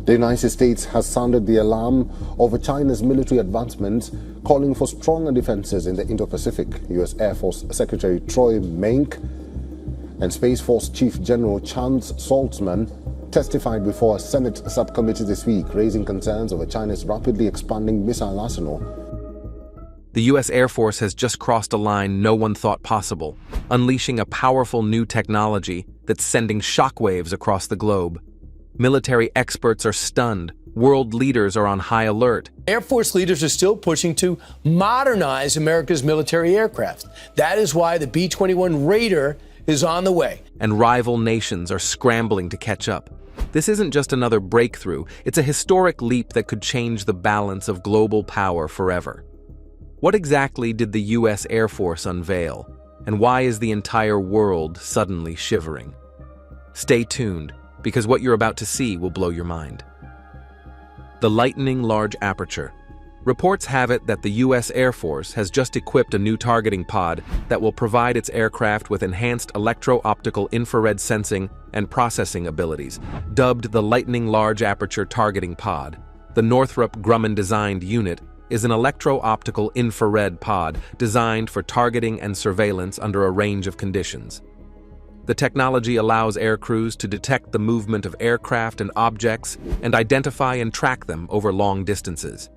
The United States has sounded the alarm over China's military advancements, calling for stronger defenses in the Indo-Pacific. U.S. Air Force Secretary Troy Menck and Space Force Chief General Chance Saltzman testified before a Senate subcommittee this week, raising concerns over China's rapidly expanding missile arsenal. The U.S. Air Force has just crossed a line no one thought possible, unleashing a powerful new technology that's sending shockwaves across the globe. Military experts are stunned. World leaders are on high alert. Air Force leaders are still pushing to modernize America's military aircraft. That is why the B-21 Raider is on the way. And rival nations are scrambling to catch up. This isn't just another breakthrough, it's a historic leap that could change the balance of global power forever. What exactly did the U.S. Air Force unveil, and why is the entire world suddenly shivering? Stay tuned, because what you're about to see will blow your mind. The Lightning Large Aperture. Reports have it that the U.S. Air Force has just equipped a new targeting pod that will provide its aircraft with enhanced electro-optical infrared sensing and processing abilities. Dubbed the Lightning Large Aperture Targeting Pod, the Northrop Grumman-designed unit is an electro-optical infrared pod designed for targeting and surveillance under a range of conditions. The technology allows air crews to detect the movement of aircraft and objects and identify and track them over long distances.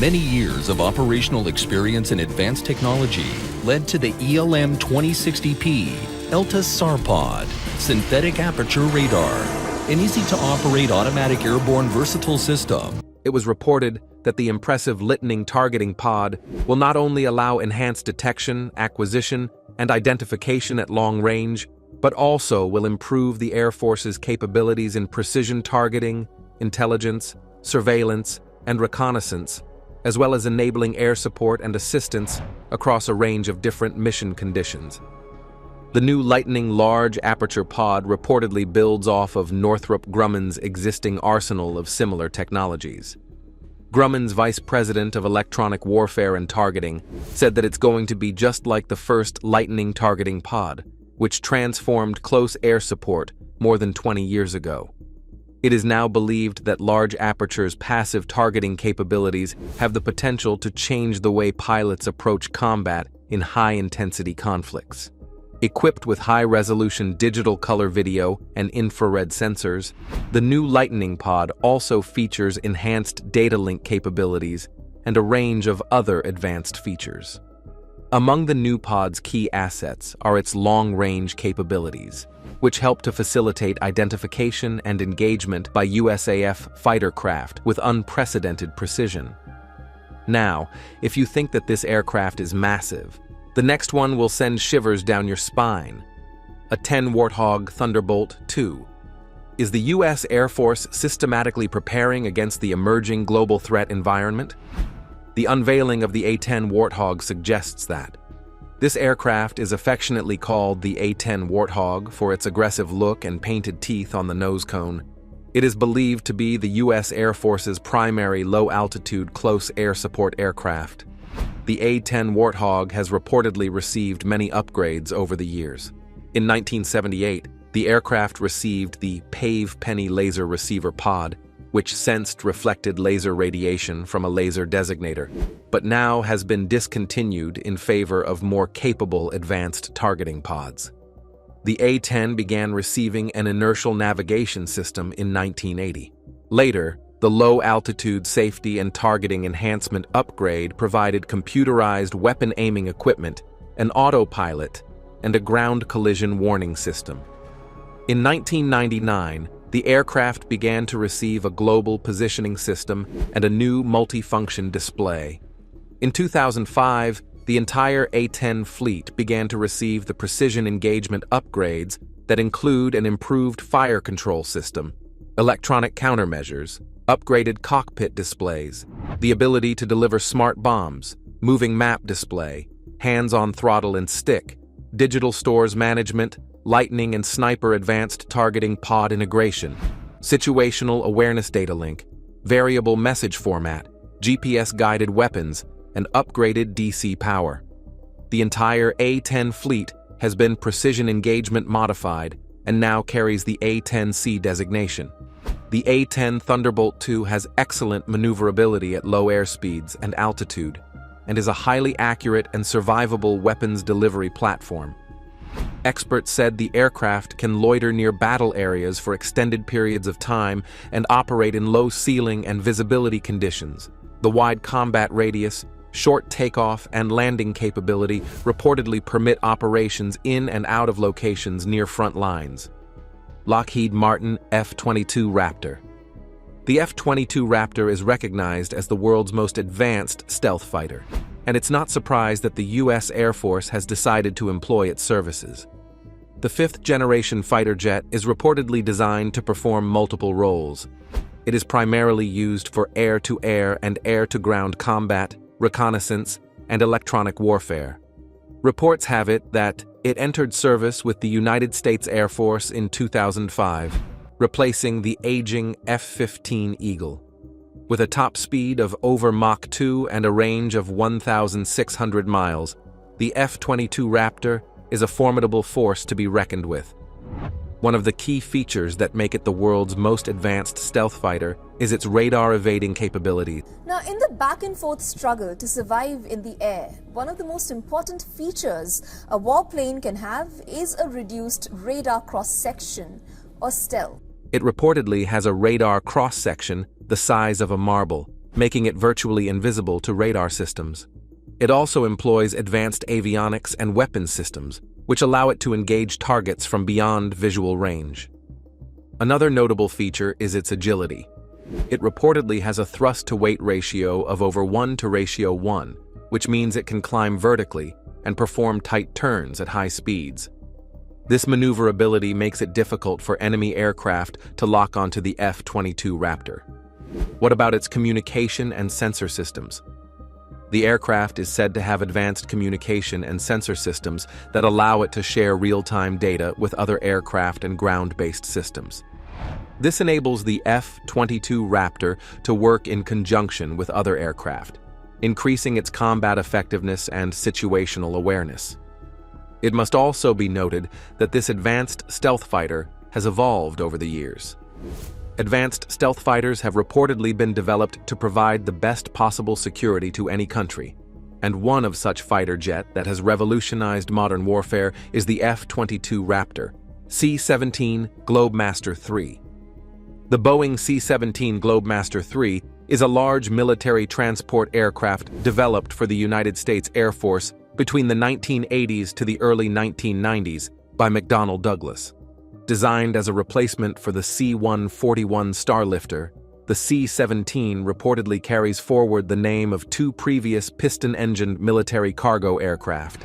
Many years of operational experience in advanced technology led to the ELM 2060P ELTA SAR-Pod, synthetic aperture radar, an easy-to-operate automatic airborne versatile system. It was reported that the impressive Lightning targeting pod will not only allow enhanced detection, acquisition, and identification at long range, but also will improve the Air Force's capabilities in precision targeting, intelligence, surveillance, and reconnaissance, as well as enabling air support and assistance across a range of different mission conditions. The new Lightning Large Aperture Pod reportedly builds off of Northrop Grumman's existing arsenal of similar technologies. Grumman's Vice President of Electronic Warfare and Targeting said that it's going to be just like the first Lightning targeting pod, which transformed close air support more than 20 years ago. It is now believed that Large Aperture's passive targeting capabilities have the potential to change the way pilots approach combat in high-intensity conflicts. Equipped with high-resolution digital color video and infrared sensors, the new Lightning Pod also features enhanced data link capabilities and a range of other advanced features. Among the new pod's key assets are its long-range capabilities, which help to facilitate identification and engagement by USAF fighter craft with unprecedented precision. Now, if you think that this aircraft is massive, the next one will send shivers down your spine. A10 Warthog Thunderbolt II. Is the U.S. Air Force systematically preparing against the emerging global threat environment? The unveiling of the A10 Warthog suggests that. This aircraft is affectionately called the A10 Warthog for its aggressive look and painted teeth on the nose cone. It is believed to be the U.S. Air Force's primary low-altitude close air support aircraft. The A10 Warthog has reportedly received many upgrades over the years. In 1978, the aircraft received the Pave Penny Laser Receiver Pod, which sensed reflected laser radiation from a laser designator, but now has been discontinued in favor of more capable advanced targeting pods. The A10 began receiving an inertial navigation system in 1980. Later, the low-altitude safety and targeting enhancement upgrade provided computerized weapon aiming equipment, an autopilot, and a ground collision warning system. In 1999, the aircraft began to receive a global positioning system and a new multifunction display. In 2005, the entire A10 fleet began to receive the precision engagement upgrades that include an improved fire control system, electronic countermeasures, upgraded cockpit displays, the ability to deliver smart bombs, moving map display, hands-on throttle and stick, digital stores management, Lightning and Sniper advanced targeting pod integration, situational awareness data link, variable message format, GPS-guided weapons, and upgraded DC power. The entire A10 fleet has been precision engagement modified and now carries the A10C designation. The A10 Thunderbolt II has excellent maneuverability at low airspeeds and altitude, and is a highly accurate and survivable weapons delivery platform. Experts said the aircraft can loiter near battle areas for extended periods of time and operate in low ceiling and visibility conditions. The wide combat radius, short takeoff and landing capability reportedly permit operations in and out of locations near front lines. Lockheed Martin F22 Raptor. The F22 Raptor is recognized as the world's most advanced stealth fighter, and it's not surprised that the U.S. Air Force has decided to employ its services. The fifth-generation fighter jet is reportedly designed to perform multiple roles. It is primarily used for air-to-air and air-to-ground combat, reconnaissance, and electronic warfare. Reports have it that it entered service with the United States Air Force in 2005, replacing the aging F-15 Eagle. With a top speed of over Mach 2 and a range of 1,600 miles, the F-22 Raptor is a formidable force to be reckoned with. One of the key features that make it the world's most advanced stealth fighter is its radar-evading capability. Now, in the back-and-forth struggle to survive in the air, one of the most important features a warplane can have is a reduced radar cross-section, or stealth. It reportedly has a radar cross-section the size of a marble, making it virtually invisible to radar systems. It also employs advanced avionics and weapons systems, which allow it to engage targets from beyond visual range. Another notable feature is its agility. It reportedly has a thrust-to-weight ratio of over 1:1, which means it can climb vertically and perform tight turns at high speeds. This maneuverability makes it difficult for enemy aircraft to lock onto the F-22 Raptor. What about its communication and sensor systems? The aircraft is said to have advanced communication and sensor systems that allow it to share real-time data with other aircraft and ground-based systems. This enables the F-22 Raptor to work in conjunction with other aircraft, increasing its combat effectiveness and situational awareness. It must also be noted that this advanced stealth fighter has evolved over the years. Advanced stealth fighters have reportedly been developed to provide the best possible security to any country, and one of such fighter jet that has revolutionized modern warfare is the F-22 Raptor, C17 Globemaster III. The Boeing C17 Globemaster III is a large military transport aircraft developed for the United States Air Force between the 1980s to the early 1990s by McDonnell Douglas. Designed as a replacement for the C-141 Starlifter, the C-17 reportedly carries forward the name of two previous piston-engined military cargo aircraft,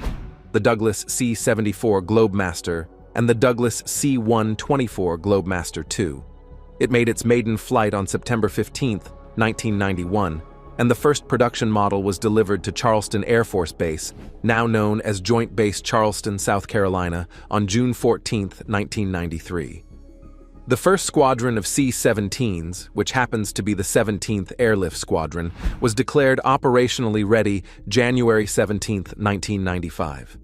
the Douglas C-74 Globemaster and the Douglas C-124 Globemaster II. It made its maiden flight on September 15, 1991, and the first production model was delivered to Charleston Air Force Base, now known as Joint Base Charleston, South Carolina, on June 14, 1993. The first squadron of C-17s, which happens to be the 17th Airlift Squadron, was declared operationally ready January 17, 1995.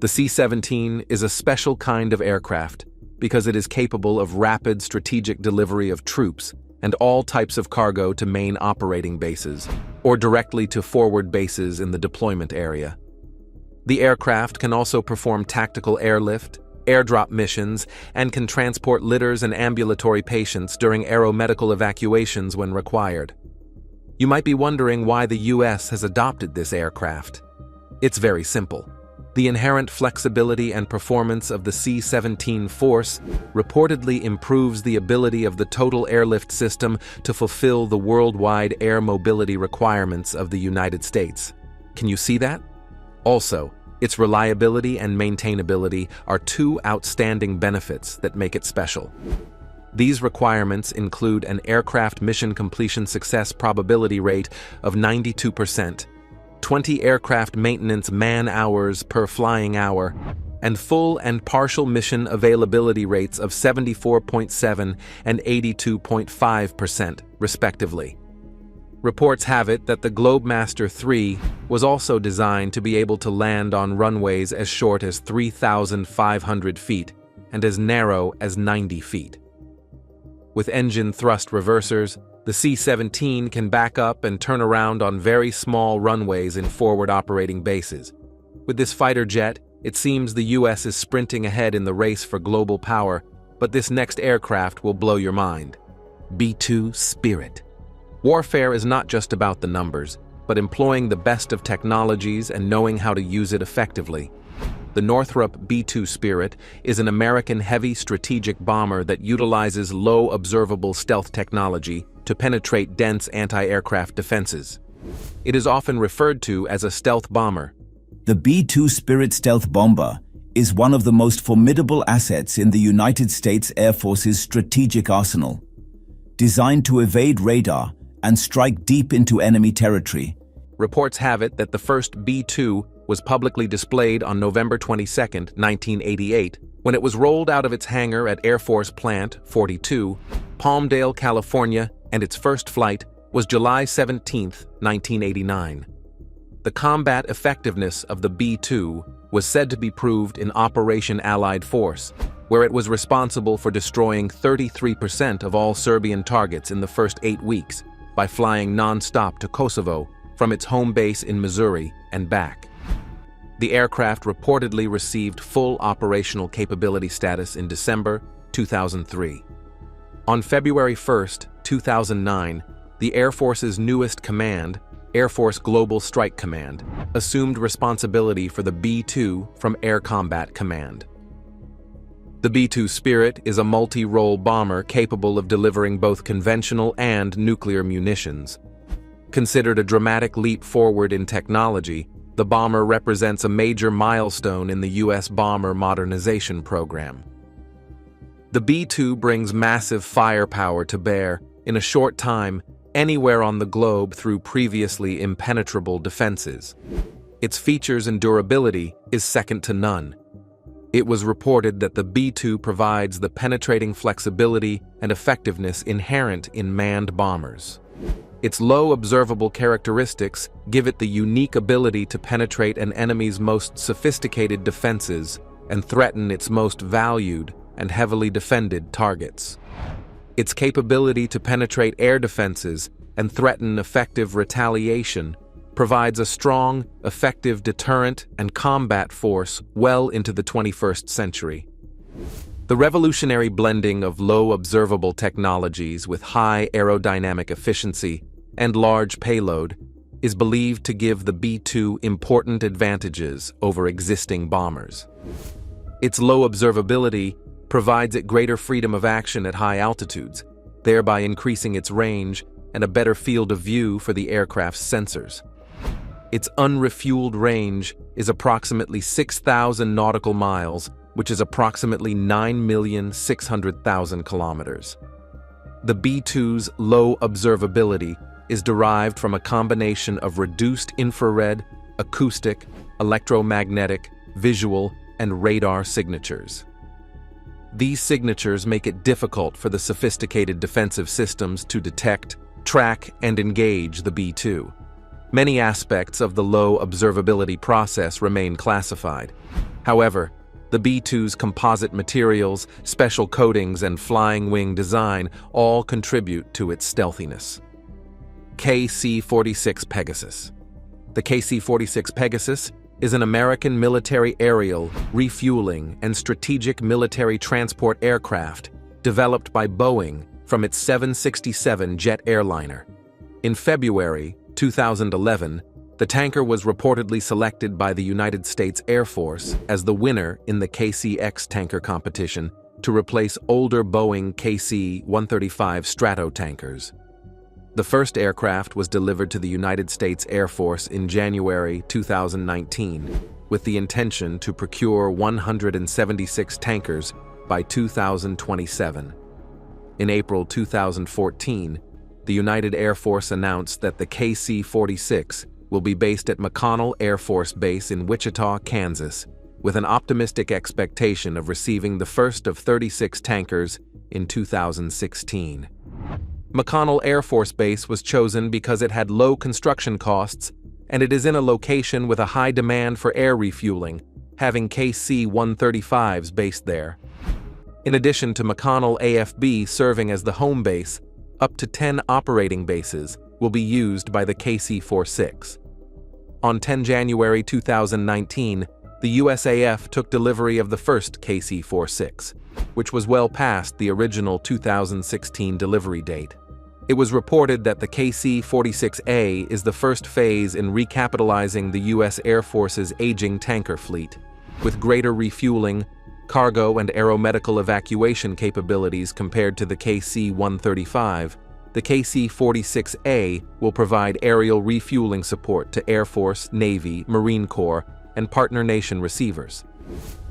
The C-17 is a special kind of aircraft because it is capable of rapid strategic delivery of troops and all types of cargo to main operating bases, or directly to forward bases in the deployment area. The aircraft can also perform tactical airlift, airdrop missions, and can transport litters and ambulatory patients during aeromedical evacuations when required. You might be wondering why the U.S. has adopted this aircraft. It's very simple. The inherent flexibility and performance of the C-17 force reportedly improves the ability of the total airlift system to fulfill the worldwide air mobility requirements of the United States. Can you see that? Also, its reliability and maintainability are two outstanding benefits that make it special. These requirements include an aircraft mission completion success probability rate of 92%, 20 aircraft maintenance man-hours per flying hour, and full and partial mission availability rates of 74.7% and 82.5%, respectively. Reports have it that the Globemaster III was also designed to be able to land on runways as short as 3,500 feet and as narrow as 90 feet. With engine thrust reversers, the C-17 can back up and turn around on very small runways in forward operating bases. With this fighter jet, it seems the US is sprinting ahead in the race for global power, but this next aircraft will blow your mind. B-2 Spirit. Warfare is not just about the numbers, but employing the best of technologies and knowing how to use it effectively. The Northrop B-2 Spirit is an American heavy strategic bomber that utilizes low observable stealth technology to penetrate dense anti-aircraft defenses. It is often referred to as a stealth bomber. The B-2 Spirit stealth bomber is one of the most formidable assets in the United States Air Force's strategic arsenal. Designed to evade radar and strike deep into enemy territory. Reports have it that the first B-2 was publicly displayed on November 22, 1988, when it was rolled out of its hangar at Airforce Plant 42, Palmdale, California, and its first flight was July 17, 1989. The combat effectiveness of the B-2 was said to be proved in Operation Allied Force, where it was responsible for destroying 33% of all Serbian targets in the first 8 weeks by flying non-stop to Kosovo from its home base in Missouri and back. The aircraft reportedly received full operational capability status in December 2003. On February 1, 2009, the Air Force's newest command, Air Force Global Strike Command, assumed responsibility for the B-2 from Air Combat Command. The B-2 Spirit is a multi-role bomber capable of delivering both conventional and nuclear munitions. Considered a dramatic leap forward in technology, the bomber represents a major milestone in the U.S. bomber modernization program. The B-2 brings massive firepower to bear in a short time anywhere on the globe through previously impenetrable defenses. Its features and durability is second to none. It was reported that the B-2 provides the penetrating flexibility and effectiveness inherent in manned bombers. Its low observable characteristics give it the unique ability to penetrate an enemy's most sophisticated defenses and threaten its most valued and heavily defended targets. Its capability to penetrate air defenses and threaten effective retaliation provides a strong, effective deterrent and combat force well into the 21st century. The revolutionary blending of low observable technologies with high aerodynamic efficiency and large payload is believed to give the B-2 important advantages over existing bombers. Its low observability provides it greater freedom of action at high altitudes, thereby increasing its range and a better field of view for the aircraft's sensors. Its unrefueled range is approximately 6,000 nautical miles, which is approximately 9,600,000 kilometers. The B-2's low observability is derived from a combination of reduced infrared, acoustic, electromagnetic, visual, and radar signatures. These signatures make it difficult for the sophisticated defensive systems to detect, track, and engage the B-2. Many aspects of the low observability process remain classified. However, the B-2's composite materials, special coatings, and flying wing design all contribute to its stealthiness. KC46 Pegasus. The KC46 Pegasus is an American military aerial, refueling, and strategic military transport aircraft developed by Boeing from its 767 jet airliner. In February 2011, the tanker was reportedly selected by the United States Air Force as the winner in the KCX tanker competition to replace older Boeing KC-135 Stratotankers. The first aircraft was delivered to the United States Air Force in January 2019, with the intention to procure 176 tankers by 2027. In April 2014, the United Air Force announced that the KC-46 will be based at McConnell Air Force Base in Wichita, Kansas, with an optimistic expectation of receiving the first of 36 tankers in 2016. McConnell Air Force Base was chosen because it had low construction costs and it is in a location with a high demand for air refueling, having KC-135s based there. In addition to McConnell AFB serving as the home base, up to 10 operating bases will be used by the KC46. On 10 January 2019, the USAF took delivery of the first KC46, which was well past the original 2016 delivery date. It was reported that the KC46A is the first phase in recapitalizing the U.S. Air Force's aging tanker fleet, with greater refueling, cargo and aeromedical evacuation capabilities compared to the KC-135. The KC-46A will provide aerial refueling support to Air Force, Navy, Marine Corps, and partner nation receivers.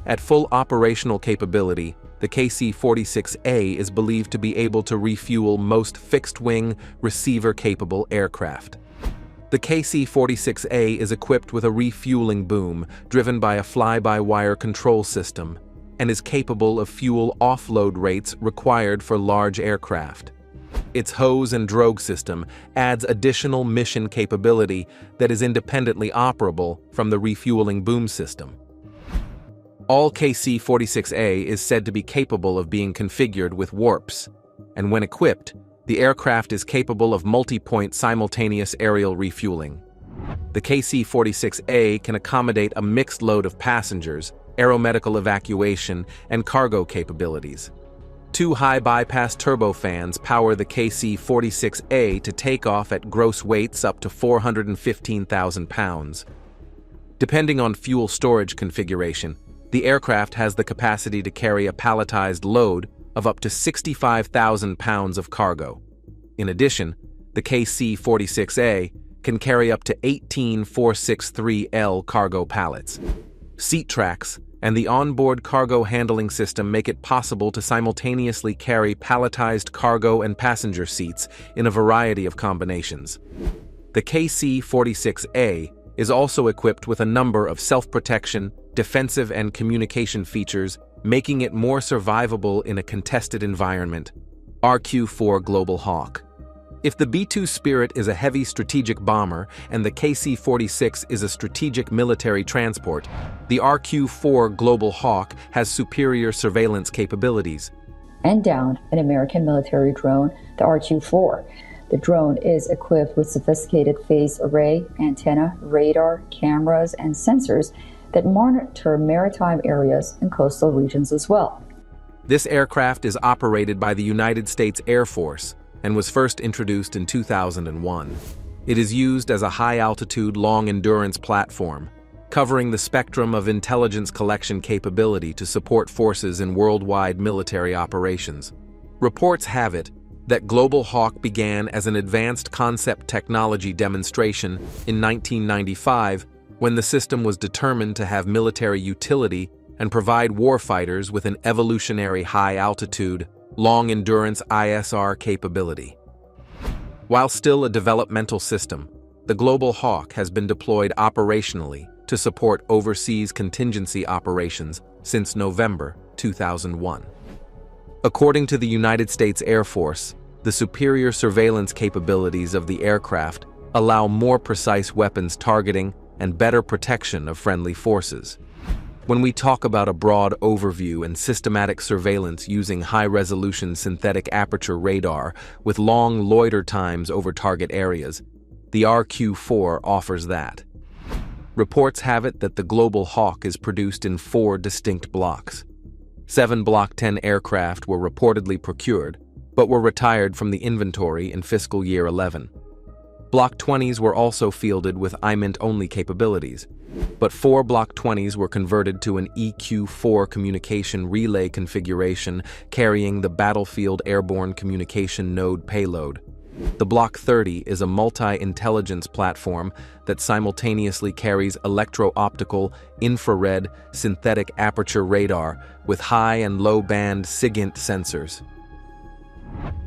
At full operational capability, the KC-46A is believed to be able to refuel most fixed-wing, receiver-capable aircraft. The KC-46A is equipped with a refueling boom driven by a fly-by-wire control system and is capable of fuel offload rates required for large aircraft. Its hose and drogue system adds additional mission capability that is independently operable from the refueling boom system. All KC-46A is said to be capable of being configured with warps, and when equipped, the aircraft is capable of multi-point simultaneous aerial refueling. The KC-46A can accommodate a mixed load of passengers, aeromedical evacuation, and cargo capabilities. 2 high-bypass turbofans power the KC-46A to take off at gross weights up to 415,000 pounds. Depending on fuel storage configuration, the aircraft has the capacity to carry a palletized load of up to 65,000 pounds of cargo. In addition, the KC-46A can carry up to 18 463L cargo pallets. Seat tracks and the onboard cargo handling system make it possible to simultaneously carry palletized cargo and passenger seats in a variety of combinations. The KC-46A is also equipped with a number of self-protection, defensive and communication features, making it more survivable in a contested environment. RQ4 Global Hawk. If the B-2 Spirit is a heavy strategic bomber and the KC-46 is a strategic military transport, the RQ4 Global Hawk has superior surveillance capabilities. And down an American military drone, the RQ4. The drone is equipped with sophisticated phased array, antenna, radar, cameras, and sensors that monitor maritime areas and coastal regions as well. This aircraft is operated by the United States Air Force and was first introduced in 2001. It is used as a high-altitude, long-endurance platform, covering the spectrum of intelligence collection capability to support forces in worldwide military operations. Reports have it that Global Hawk began as an advanced concept technology demonstration in 1995 when the system was determined to have military utility and provide warfighters with an evolutionary high-altitude, long-endurance ISR capability. While still a developmental system, the Global Hawk has been deployed operationally to support overseas contingency operations since November 2001. According to the United States Air Force, the superior surveillance capabilities of the aircraft allow more precise weapons targeting and better protection of friendly forces. When we talk about a broad overview and systematic surveillance using high-resolution synthetic aperture radar with long loiter times over target areas, the RQ4 offers that. Reports have it that the Global Hawk is produced in 4 distinct blocks. 7 Block 10 aircraft were reportedly procured, but were retired from the inventory in fiscal year 11. Block 20s were also fielded with IMINT-only capabilities, but 4 Block 20s were converted to an EQ4 communication relay configuration carrying the Battlefield Airborne Communication Node payload. The Block 30 is a multi-intelligence platform that simultaneously carries electro-optical, infrared, synthetic aperture radar with high and low-band SIGINT sensors.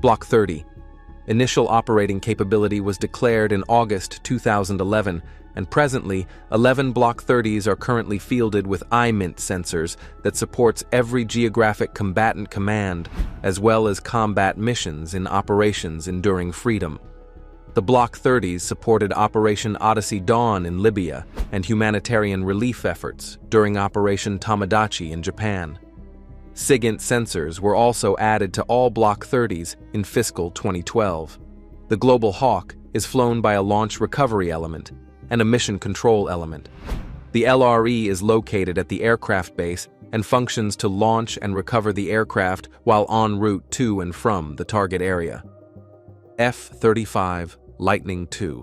Block 30. Initial operating capability was declared in August 2011, and presently, 11 Block 30s are currently fielded with IMINT sensors that supports every geographic combatant command, as well as combat missions in Operations Enduring Freedom. The Block 30s supported Operation Odyssey Dawn in Libya and humanitarian relief efforts during Operation Tomodachi in Japan. SIGINT sensors were also added to all Block 30s in fiscal 2012. The Global Hawk is flown by a launch recovery element and a mission control element. The LRE is located at the aircraft base and functions to launch and recover the aircraft while en route to and from the target area. F35 Lightning II.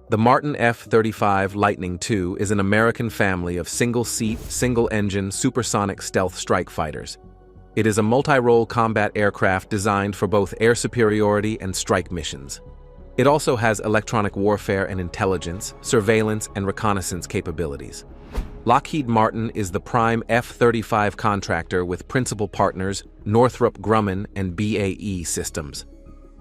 The Martin F35 Lightning II is an American family of single-seat, single-engine supersonic stealth strike fighters. It is a multi-role combat aircraft designed for both air superiority and strike missions. It also has electronic warfare and intelligence, surveillance, and reconnaissance capabilities. Lockheed Martin is the prime F-35 contractor with principal partners Northrop Grumman and BAE Systems.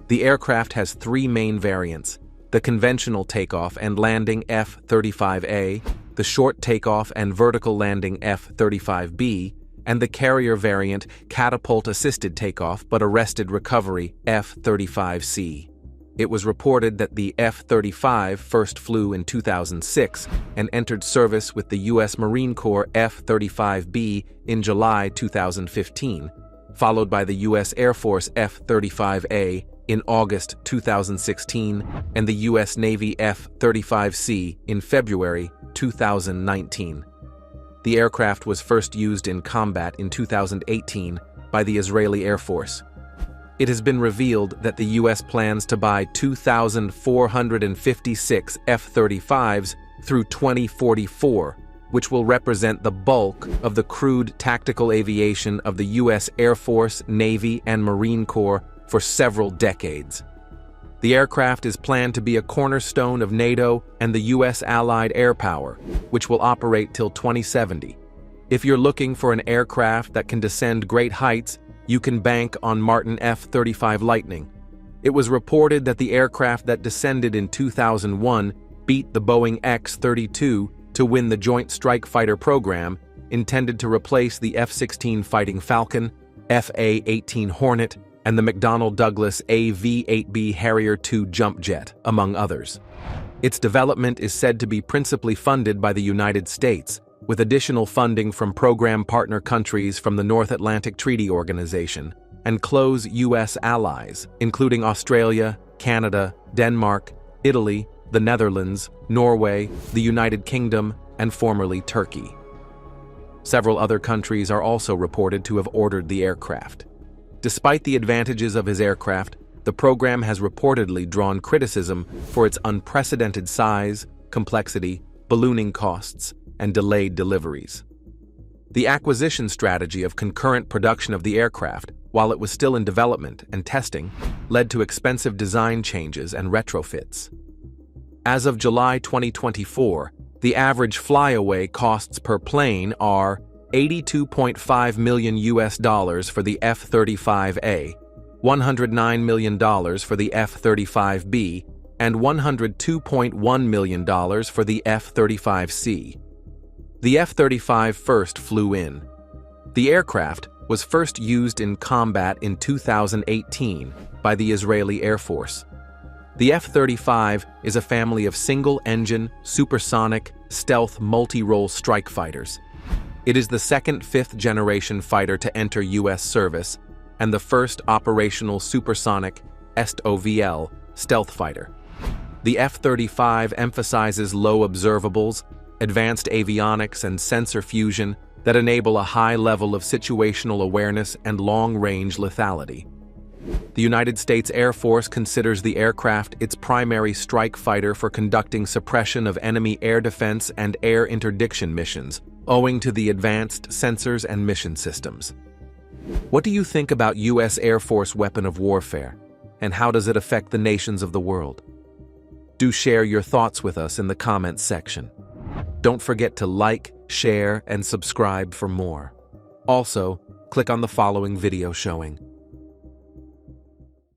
The aircraft has three main variants: the conventional takeoff and landing F-35A, the short takeoff and vertical landing F-35B, and the carrier variant catapult-assisted takeoff but arrested recovery F-35C. It was reported that the F-35 first flew in 2006 and entered service with the U.S. Marine Corps F-35B in July 2015, followed by the U.S. Air Force F-35A in August 2016 and the U.S. Navy F-35C in February 2019. The aircraft was first used in combat in 2018 by the Israeli Air Force. It has been revealed that the U.S. plans to buy 2,456 F-35s through 2044, which will represent the bulk of the crewed tactical aviation of the U.S. Air Force, Navy, and Marine Corps for several decades. The aircraft is planned to be a cornerstone of NATO and the U.S. allied air power, which will operate till 2070. If you're looking for an aircraft that can descend great heights, you can bank on Martin F-35 Lightning. It was reported that the aircraft that descended in 2001 beat the Boeing X-32 to win the Joint Strike Fighter program, intended to replace the F-16 Fighting Falcon, FA-18 Hornet, and the McDonnell Douglas AV-8B Harrier II jump jet, among others. Its development is said to be principally funded by the United States, with additional funding from program partner countries from the North Atlantic Treaty Organization and close U.S. allies, including Australia, Canada, Denmark, Italy, the Netherlands, Norway, the United Kingdom, and formerly Turkey. Several other countries are also reported to have ordered the aircraft. Despite the advantages of his aircraft, the program has reportedly drawn criticism for its unprecedented size, complexity, ballooning costs, and delayed deliveries. The acquisition strategy of concurrent production of the aircraft, while it was still in development and testing, led to expensive design changes and retrofits. As of July 2024, the average flyaway costs per plane are $82.5 million for the F-35A, $109 million for the F-35B, and $102.1 million for the F-35C. The F-35 first flew in. The aircraft was first used in combat in 2018 by the Israeli Air Force. The F-35 is a family of single-engine, supersonic, stealth multi-role strike fighters. It is the second fifth-generation fighter to enter U.S. service and the first operational supersonic SOVL stealth fighter. The F-35 emphasizes low observables, advanced avionics, and sensor fusion that enable a high level of situational awareness and long-range lethality. The United States Air Force considers the aircraft its primary strike fighter for conducting suppression of enemy air defense and air interdiction missions, owing to the advanced sensors and mission systems. What do you think about U.S. Air Force weapon of warfare, and how does it affect the nations of the world? Do share your thoughts with us in the comments section. Don't forget to like, share, and subscribe for more. Also, click on the following video showing